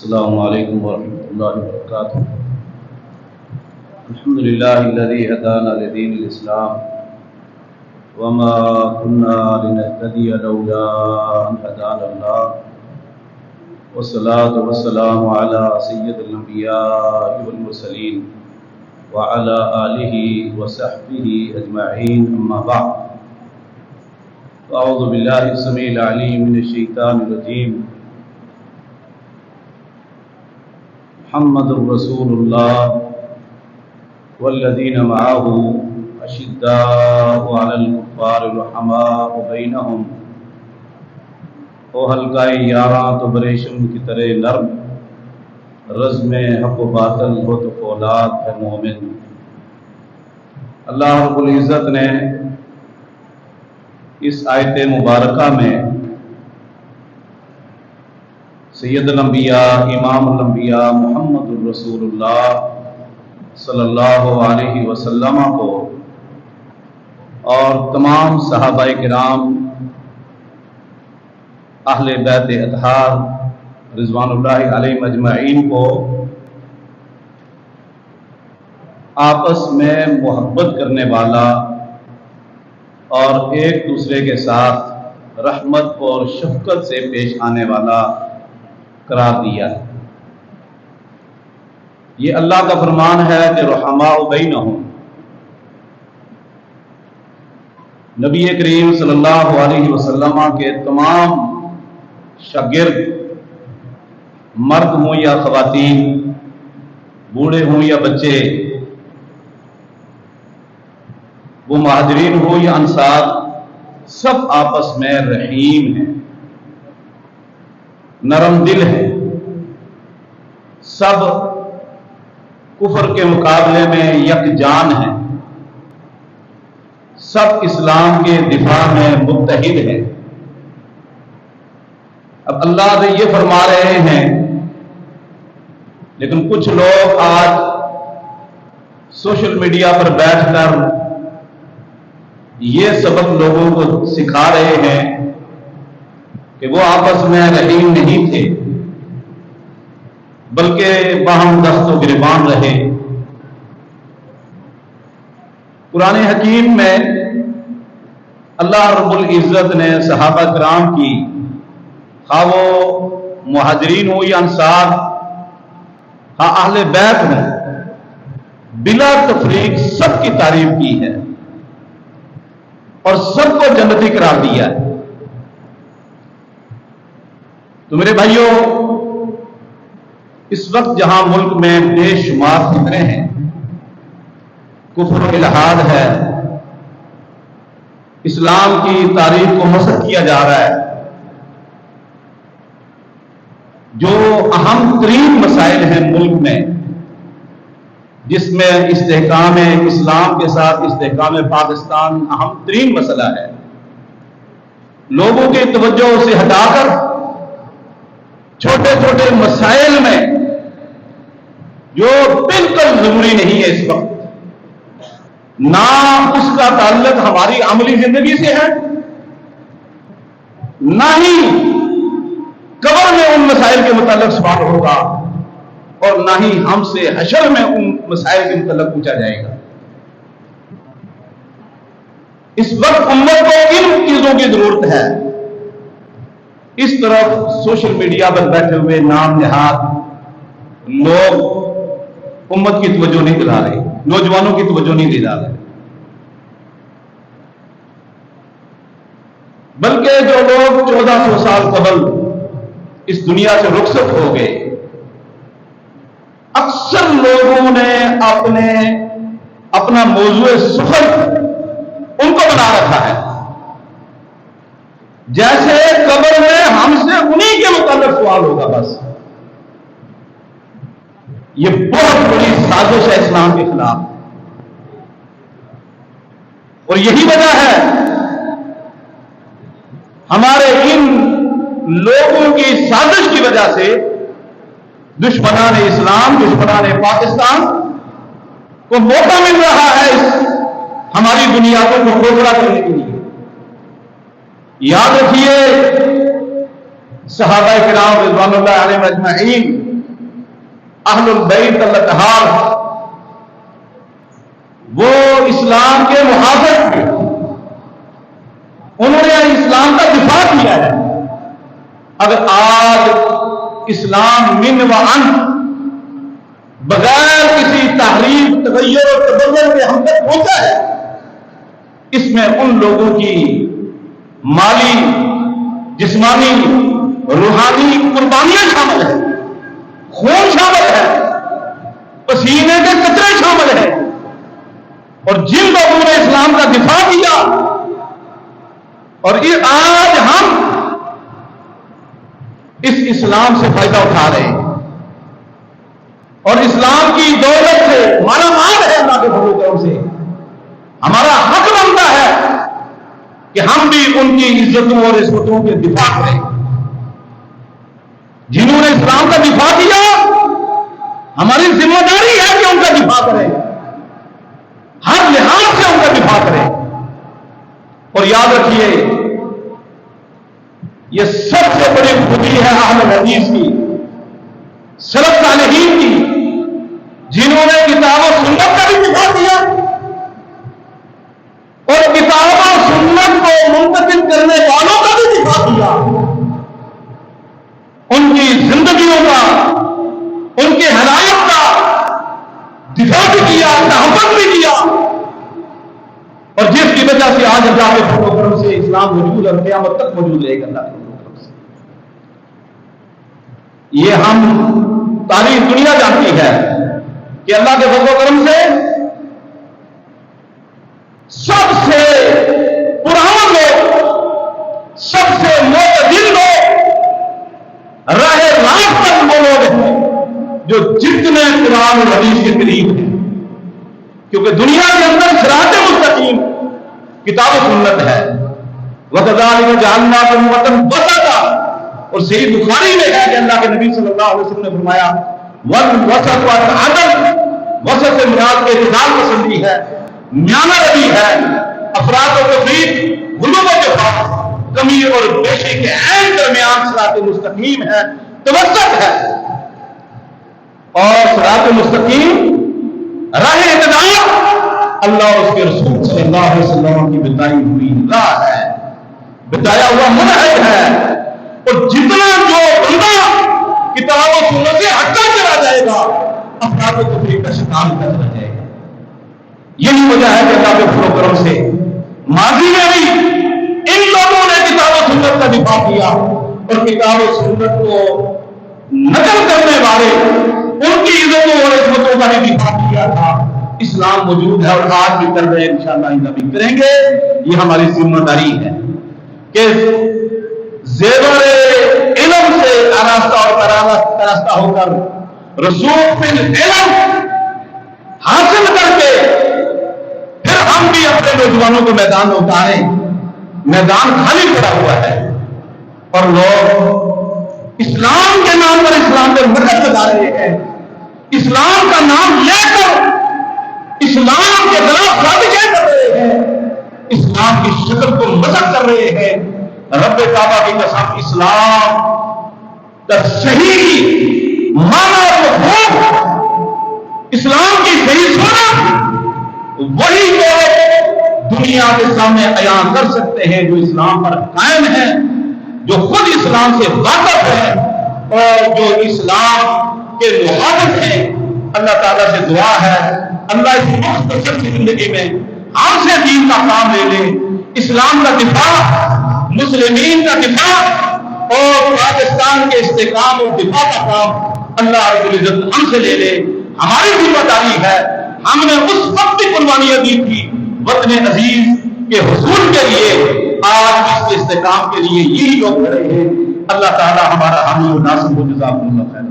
السلام علیکم ورحمۃ اللہ وبرکاتہ۔ الحمد للہ الذی ہدانا لدین الاسلام وما كنا لنهتدی لولا ان هدانا اللہ والصلاة والسلام علی سید الانبیاء والمرسلین وعلى آلہ وصحبہ اجمعین، اما بعد۔ اعوذ باللہ السمیع العلیم من الشیطان الرجیم۔ محمد رسول اللہ والذین معه اشداء علی الکفار رحماء بینہم۔ او حلقہ یاراں تو بریشم کی طرح نرم، رزم حق و باطل ہو تو فولاد ہے مومن۔ اللہ رب العزت نے اس آیت مبارکہ میں سید الانبیاء امام الانبیاء محمد الرسول اللہ صلی اللہ علیہ وسلم کو اور تمام صحابہ کرام اہل بیت اطہار رضوان اللہ علیہم اجمعین کو آپس میں محبت کرنے والا اور ایک دوسرے کے ساتھ رحمت اور شفقت سے پیش آنے والا قرار دیا۔ یہ اللہ کا فرمان ہے کہ رحماء بینہم، نبی کریم صلی اللہ علیہ وسلم کے تمام شاگرد، مرد ہوں یا خواتین، بوڑھے ہوں یا بچے، وہ مہاجرین ہوں یا انصار، سب آپس میں رحیم ہیں، نرم دل ہے، سب کفر کے مقابلے میں یکجان ہیں، سب اسلام کے دفاع میں متحد ہیں۔ اب اللہ سے یہ فرما رہے ہیں، لیکن کچھ لوگ آج سوشل میڈیا پر بیٹھ کر یہ سبق لوگوں کو سکھا رہے ہیں کہ وہ آپس میں رحیم نہیں تھے، بلکہ باہم دست و گریبان رہے۔ قرآن حکیم میں اللہ رب العزت نے صحابہ کرام کی، خواہ وہ مہاجرین ہو یا انصار، ہاں اہل بیت میں بلا تفریق سب کی تعریف کی ہے اور سب کو جنتی قرار دیا ہے۔ تو میرے بھائیوں، اس وقت جہاں ملک میں بے شمار فتنے ہیں، کفر الحاد ہے، اسلام کی تاریخ کو مسخ کیا جا رہا ہے، جو اہم ترین مسائل ہیں ملک میں، جس میں استحکام اسلام کے ساتھ استحکام پاکستان اہم ترین مسئلہ ہے، لوگوں کی توجہ سے ہٹا کر چھوٹے چھوٹے مسائل میں جو بالکل ضروری نہیں ہے اس وقت، نہ اس کا تعلق ہماری عملی زندگی سے ہے، نہ ہی قبر میں ان مسائل کے متعلق سوال ہوگا، اور نہ ہی ہم سے حشر میں ان مسائل کے متعلق پوچھا جائے گا۔ اس وقت امت کو ان چیزوں کی ضرورت ہے۔ اس طرف سوشل میڈیا پر بیٹھے ہوئے نام نہاد لوگ امت کی توجہ نہیں دلا رہے، نوجوانوں کی توجہ نہیں دلا رہے، بلکہ جو لوگ 1400 سال قبل اس دنیا سے رخصت ہو گئے، اکثر لوگوں نے اپنا موضوع سفر ان کو بنا رکھا ہے، جیسے قبر میں ہم سے انہی کے متعلق سوال ہوگا۔ بس یہ بہت بڑی سازش ہے اسلام کے خلاف، اور یہی وجہ ہے ہمارے ان لوگوں کی سازش کی وجہ سے دشمنان اسلام، دشمنان پاکستان کو موقع مل رہا ہے ہماری دنیا کو کھوکھلا کرنے کے لیے۔ یاد رکھیے، صحابہ کرام رضوان اللہ علیہم اجمعین اہل البیت الاطہار وہ اسلام کے محافظ تھے، انہوں نے اسلام کا دفاع کیا ہے۔ اگر آج اسلام من و عن بغیر کسی تحریف، تغیر اور تبدل کے ہم تک پہنچا ہے، اس میں ان لوگوں کی مالی، جسمانی، روحانی قربانیاں شامل ہیں، خون شامل ہے، پسینے کے قطرے شامل ہیں، اور جن لوگوں نے اسلام کا دفاع کیا، اور یہ آج ہم اس اسلام سے فائدہ اٹھا رہے ہیں اور اسلام کی دولت سے مالا مال ہے، اللہ کے فضل و کرم سے ہمارا حق بنتا ہے کہ ہم بھی ان کی عزتوں اور عصمتوں کے دفاع کریں۔ جنہوں نے اسلام کا دفاع کیا، ہماری ذمہ داری ہے کہ ان کا دفاع کریں، ہر لحاظ سے ان کا دفاع کریں۔ اور یاد رکھیے، یہ سب سے بڑی خوبی ہے اہل حدیث کی، سلف صالحین کی، جنہوں نے کتاب و سنت کا بھی دفاع کیا اور کتاب و سنت کو منتقل کرنے والوں کا بھی دفاع کیا، ان کی زندگیوں کا، ان کے ہدایت کا دفاع بھی کیا، تحفظ بھی کیا، اور جس کی وجہ سے آج اللہ کے فضل و کرم سے اسلام موجود اور قیامت تک موجود رہے گا اللہ کے فضل و کرم سے۔ یہ ہم تاریخ دنیا جانتی ہے کہ اللہ کے فضل و کرم سے سب سے پرانا لوگ، سب سے معتدل لوگ، راہ راست پر وہ لوگ ہیں جو جتنے قرآن اور حدیث کے قریب ہیں، کیونکہ دنیا کے اندر صراط مستقیم کتاب و سنت ہے۔ وَكَذَلِكَ جَعَلْنَاكُمْ أُمَّةً وَسَطًا، اور صحیح بخاری میں ہے کہ اللہ کے نبی صلی اللہ علیہ وسلم نے فرمایا وَالْوَسَطُ وَالْعَدْلُ، وسط سے مراد کے اعتدال پسندی ہے، میانہ روی ہے، افراط و تفریط، غلو و جفا، کمی اور بیشی کے عین درمیان صراط مستقیم ہے، توسط ہے۔ اور صراط مستقیم راہ اعتدال اللہ اور اس کے رسول صلی اللہ علیہ وسلم کی بتائی ہوئی راہ ہے، بتایا ہوا منہج ہے، اور جتنا جو بندہ کتاب و سنت سے ہٹا چلا جائے گا افراد و تفریق کا شکار کرتا جائے گا۔ یہی وجہ ہے کہ اللہ کے فضل و کرم سے ماضی میں بھی ان لوگوں نے کتاب و سنت کا دفاع کیا، اور کتاب و سنت کو نقل کرنے والے ان کی عزتوں اور عصمتوں کا بھی دفاع کیا تھا۔ اسلام موجود ہے اور آج بھی کر رہے ہیں، انشاءاللہ آئندہ بھی کریں گے۔ یہ ہماری ذمہ داری ہے کہ زیور علم سے آراستہ اور تراستہ ہو کر رسوخ علم حاصل کر کے پھر ہم بھی اپنے نوجوانوں کو میدان میں اتاریں۔ میدان خالی پڑا ہوا ہے اور لوگ اسلام کے نام پر اسلام پہ مدد لگا رہے ہیں، اسلام کا نام لے کر اسلام کے خلاف سازشیں کر رہے ہیں، اسلام کی شکل کو مسخ کر رہے ہیں۔ رب کعبہ کی قسم، اسلام کا صحیح معنی اور مفہوم، اسلام کی صحیح سنت وہی لوگ دنیا کے سامنے عیان کر سکتے ہیں جو اسلام پر قائم ہیں، جو خود اسلام سے واقف ہیں اور جو اسلام کے محافظ ہیں۔ اللہ تعالیٰ سے دعا ہے اللہ اس مختصر زندگی میں ہم سے دین کا کام لے لے، اسلام کا دفاع، مسلمین کا دفاع اور پاکستان کے استحکام اور دفاع کا کام اللہ رب العزت ہم سے لے لے۔ ہماری ذمہ داری ہے، ہم نے اس وقت کی قربانیاں دی تھی وطن عزیز کے حصول کے لیے، آج اس کے استحکام کے لیے یہی لوگ کھڑے ہیں۔ اللہ تعالی ہمارا حامی و ناصر و جزاکم اللہ خیر۔